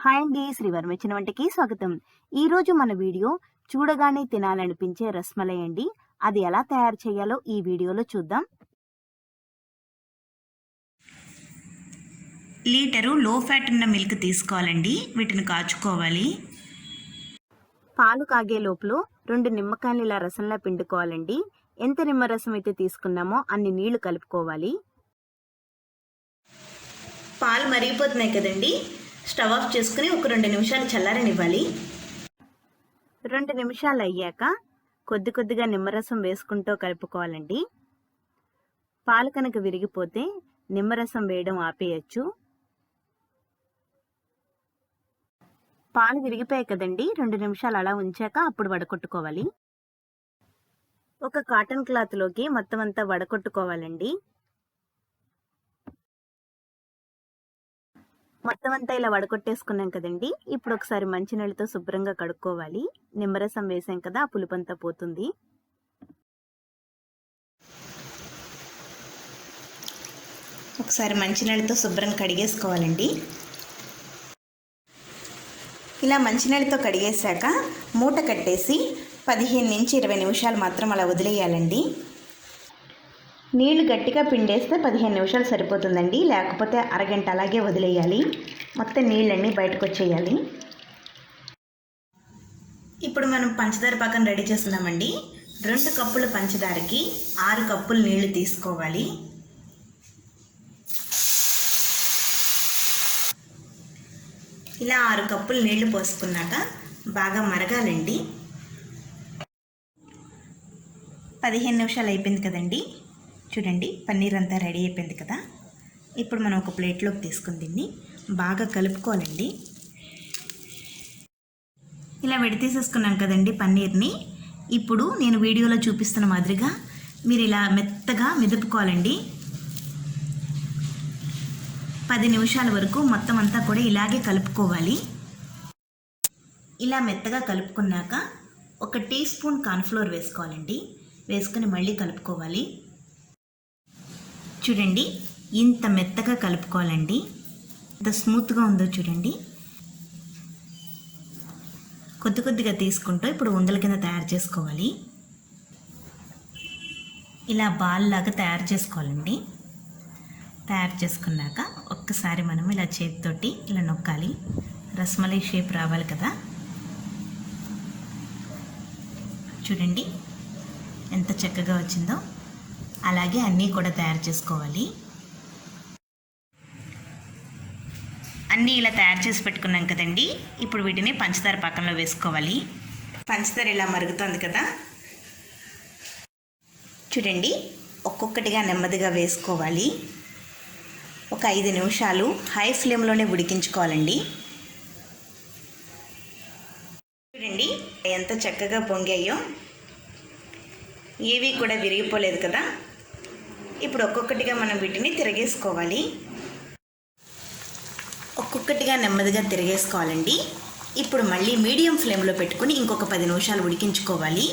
Hi అండి, శ్రీవర్మ ఇచ్చిన వంటకి స్వాగతం. ఈరోజు మన వీడియో చూడగానే తినాలనిపించే రస్మలై అండి. అది ఎలా తయారు చేయాలో ఈ వీడియోలో చూద్దాం. లీటరు లో ఫ్యాట్ ఉన్న మిల్క్ తీసుకోవాలండి. వీటిని కాచుకోవాలి. పాలు కాగే లోపల 2 నిమ్మకాయలు ఇలా రసంలా పిండుకోవాలండి. ఎంత నిమ్మరసం అయితే తీసుకున్నామో అన్ని నీళ్లు కలుపుకోవాలి. పాలు మరిగిపోతున్నాయి కదండి, స్టవ్ ఆఫ్ చేసుకుని ఒక 2 నిమిషాలు చల్లారనివ్వాలి. 2 నిమిషాలు అయ్యాక కొద్దిగా నిమ్మరసం వేసుకుంటూ కలుపుకోవాలండి. పాలు కనుక విరిగిపోతే నిమ్మరసం వేయడం ఆపేయచ్చు. పాలు విరిగిపోయాయి కదండి, 2 నిమిషాలు అలా ఉంచాక అప్పుడు వడకొట్టుకోవాలి. ఒక కాటన్ క్లాత్లోకి మొత్తం అంతా వడకొట్టుకోవాలండి. మొత్తం అంతా ఇలా వడకొట్టేసుకున్నాం కదండి. ఇప్పుడు ఒకసారి మంచినీళ్ళతో శుభ్రంగా కడుక్కోవాలి. నిమ్మరసం వేసాం కదా, ఆ పులుపంతా పోతుంది. ఒకసారి మంచినీళ్ళతో శుభ్రంగా కడిగేసుకోవాలండి. ఇలా మంచినీళ్ళతో కడిగేశాక మూట కట్టేసి 15 నుంచి 20 నిమిషాలు మాత్రం అలా వదిలేయాలండి. నీళ్లు గట్టిగా పిండేస్తే 15 నిమిషాలు సరిపోతుందండి. లేకపోతే అరగంట అలాగే వదిలేయాలి. మొత్తం నీళ్ళన్నీ బయటకు వచ్చేయాలి. ఇప్పుడు మనం పంచదార పాకం రెడీ చేస్తున్నామండి. 2 కప్పుల పంచదారకి 6 కప్పులు నీళ్లు తీసుకోవాలి. ఇలా 6 కప్పులు నీళ్లు పోసుకున్నాక బాగా మరగాలండి. 15 నిమిషాలు అయిపోయింది కదండి. చూడండి, పన్నీర్ అంతా రెడీ అయిపోయింది కదా. ఇప్పుడు మనం ఒక ప్లేట్లోకి తీసుకుని దీన్ని బాగా కలుపుకోవాలండి. ఇలా విడతీసేసుకున్నాం కదండి పన్నీర్ని. ఇప్పుడు నేను వీడియోలో చూపిస్తున్న మాదిరిగా మీరు ఇలా మెత్తగా మెదుపుకోవాలండి. 10 నిమిషాల వరకు మొత్తం అంతా కూడా ఇలాగే కలుపుకోవాలి. ఇలా మెత్తగా కలుపుకున్నాక 1 టీ స్పూన్ కార్న్ఫ్లోర్ వేసుకోవాలండి. వేసుకొని మళ్ళీ కలుపుకోవాలి. చూడండి, ఇంత మెత్తగా కలుపుకోవాలండి. ఇంత స్మూత్గా ఉందో చూడండి. కొద్దిగా తీసుకుంటూ ఇప్పుడు ఉండల కింద తయారు చేసుకోవాలి. ఇలా బాల్ లాగా తయారు చేసుకోవాలండి. తయారు చేసుకున్నాక ఒక్కసారి మనం ఇలా చేతితోటి ఇలా నొక్కాలి. రస్మలై షేప్ రావాలి కదా. చూడండి ఎంత చక్కగా వచ్చిందో. అలాగే అన్నీ కూడా తయారు చేసుకోవాలి. అన్నీ ఇలా తయారు చేసి పెట్టుకున్నాం కదండి. ఇప్పుడు వీటిని పంచదార పాకంలో వేసుకోవాలి. పంచదార ఇలా మరుగుతుంది కదా. చూడండి, ఒక్కొక్కటిగా నెమ్మదిగా వేసుకోవాలి. ఒక 5 నిమిషాలు హై ఫ్లేమ్లోనే ఉడికించుకోవాలండి. చూడండి ఎంత చక్కగా పొంగాయో. ఏవి కూడా విరిగిపోలేదు కదా. ఇప్పుడు ఒక్కొక్కటిగా మనం వీటిని తిరగేసుకోవాలి. ఒక్కొక్కటిగా నెమ్మదిగా తిరగేసుకోవాలండి. ఇప్పుడు మళ్ళీ మీడియం ఫ్లేమ్లో పెట్టుకుని ఇంకొక 10 నిమిషాలు ఉడికించుకోవాలి.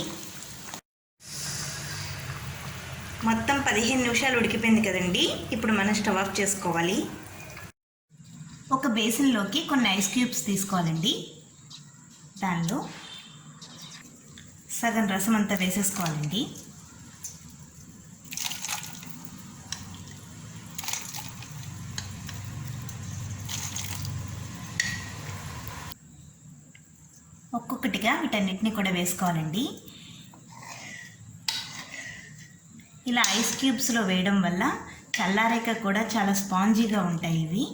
మొత్తం 15 నిమిషాలు ఉడికిపోయింది కదండి. ఇప్పుడు మనం స్టవ్ ఆఫ్ చేసుకోవాలి. ఒక బేసిన్లోకి కొన్ని ఐస్ క్యూబ్స్ తీసుకోవాలండి. దానిలో సగం రసం అంతా వేసేసుకోవాలండి. ఒక్కొక్కటిగా వీటన్నిటిని కూడా వేసుకోవాలండి. ఇలా ఐస్ క్యూబ్స్లో వేయడం వల్ల చల్లారాక కూడా చాలా స్పాంజీగా ఉంటాయి ఇవి.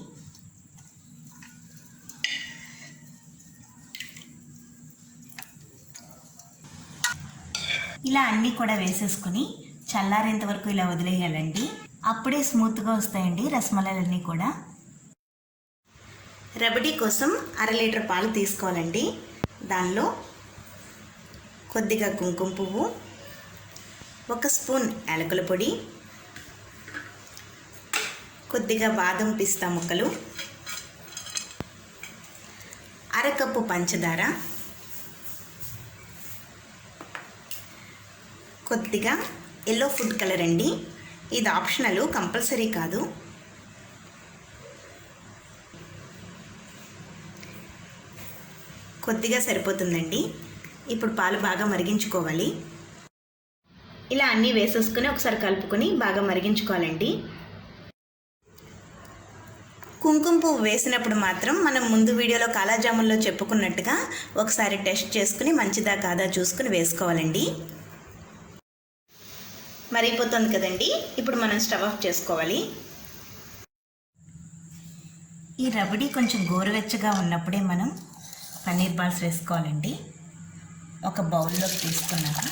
ఇలా అన్నీ కూడా వేసేసుకుని చల్లారేంత వరకు ఇలా వదిలేయాలండి. అప్పుడే స్మూత్గా వస్తాయండి రసమలైలన్నీ కూడా. రబడీ కోసం 1/2 లీటర్ పాలు తీసుకోవాలండి. దానిలో కొద్దిగా కుంకుమ పువ్వు, 1 స్పూన్ యాలకుల పొడి, కొద్దిగా బాదం పిస్తా ముక్కలు, 1/2 కప్పు పంచదార, కొద్దిగా ఎల్లో ఫుడ్ కలర్ అండి. ఇది ఆప్షనల్, కంపల్సరీ కాదు. కొద్దిగా సరిపోతుందండి. ఇప్పుడు పాలు బాగా మరిగించుకోవాలి. ఇలా అన్నీ వేసేసుకుని ఒకసారి కలుపుకొని బాగా మరిగించుకోవాలండి. కుంకుమ పువ్వు వేసినప్పుడు మాత్రం మనం ముందు వీడియోలో కాలాజాముల్లో చెప్పుకున్నట్టుగా ఒకసారి టెస్ట్ చేసుకుని మంచిదా కాదా చూసుకుని వేసుకోవాలండి. మరిగిపోతుంది కదండి, ఇప్పుడు మనం స్టవ్ ఆఫ్ చేసుకోవాలి. ఈ రబడీ కొంచెం గోరువెచ్చగా ఉన్నప్పుడే మనం పన్నీర్ బాల్స్ వేసుకోవాలండి. ఒక బౌల్లోకి తీసుకున్నాక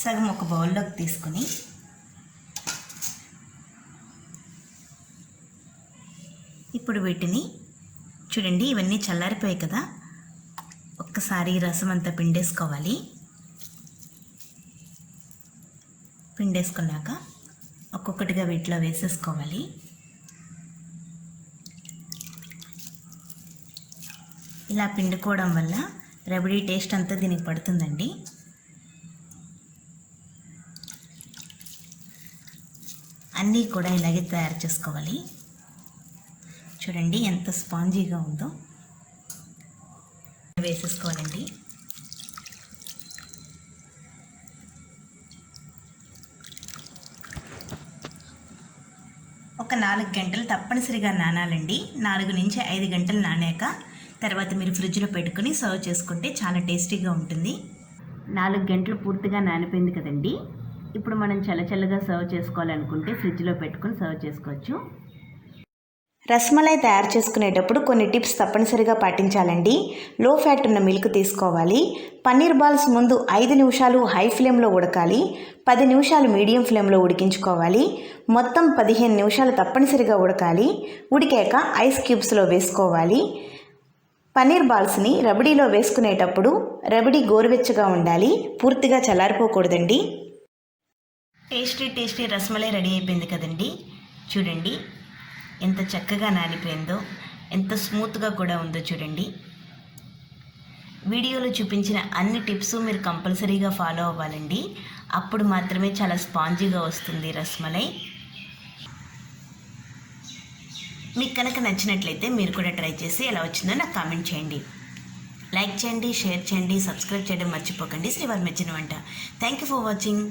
సగం ఒక బౌల్లోకి తీసుకుని ఇప్పుడు వీటిని చూడండి, ఇవన్నీ చల్లారిపోయాయి కదా, ఒక్కసారి రసం అంతా పిండేసుకోవాలి. పిండేసుకున్నాక ఒక్కొక్కటిగా వీటిలో వేసేసుకోవాలి. ఇలా పిండుకోవడం వల్ల రబడీ టేస్ట్ అంతా దీనికి పడుతుందండి. అన్నీ కూడా ఇలాగే తయారు చేసుకోవాలి. చూడండి ఎంత స్పాంజీగా ఉందో. వేసేసుకోవాలండి. ఒక 4 గంటలు తప్పనిసరిగా నానాలండి. 4 నుంచి 5 గంటలు నానాక తర్వాత మీరు ఫ్రిడ్జ్లో పెట్టుకుని సర్వ్ చేసుకుంటే చాలా టేస్టీగా ఉంటుంది. 4 గంటలు పూర్తిగా నానిపోయింది కదండి. ఇప్పుడు మనం చల్లచల్లగా సర్వ్ చేసుకోవాలనుకుంటే ఫ్రిడ్జ్లో పెట్టుకుని సర్వ్ చేసుకోవచ్చు. రస్మలై తయారు చేసుకునేటప్పుడు కొన్ని టిప్స్ తప్పనిసరిగా పాటించాలండి. లో ఫ్యాట్ ఉన్న మిల్క్ తీసుకోవాలి. పన్నీర్ బాల్స్ ముందు 5 నిమిషాలు హై ఫ్లేమ్లో ఉడకాలి. 10 నిమిషాలు మీడియం ఫ్లేమ్లో ఉడికించుకోవాలి. మొత్తం 15 నిమిషాలు తప్పనిసరిగా ఉడకాలి. ఉడికాక ఐస్ క్యూబ్స్లో వేసుకోవాలి. పన్నీర్ బాల్స్ని రబడీలో వేసుకునేటప్పుడు రబడీ గోరువెచ్చగా ఉండాలి, పూర్తిగా చల్లారిపోకూడదండి. టేస్టీ రస్మలై రెడీ అయిపోయింది కదండి. చూడండి ఎంత చక్కగా నానిపోయిందో, ఎంత స్మూత్గా కూడా ఉందో చూడండి. వీడియోలో చూపించిన అన్ని టిప్స్ మీరు కంపల్సరీగా ఫాలో అవ్వాలండి. అప్పుడు మాత్రమే చాలా స్పాంజీగా వస్తుంది రస్మలై. మీకు కనుక నచ్చినట్లయితే మీరు కూడా ట్రై చేసి ఎలా వచ్చిందో నాకు కామెంట్ చేయండి. లైక్ చేయండి, షేర్ చేయండి, సబ్స్క్రైబ్ చేయడం మర్చిపోకండి. శ్రీవారి మెచ్చిన వంట. Thank you for watching.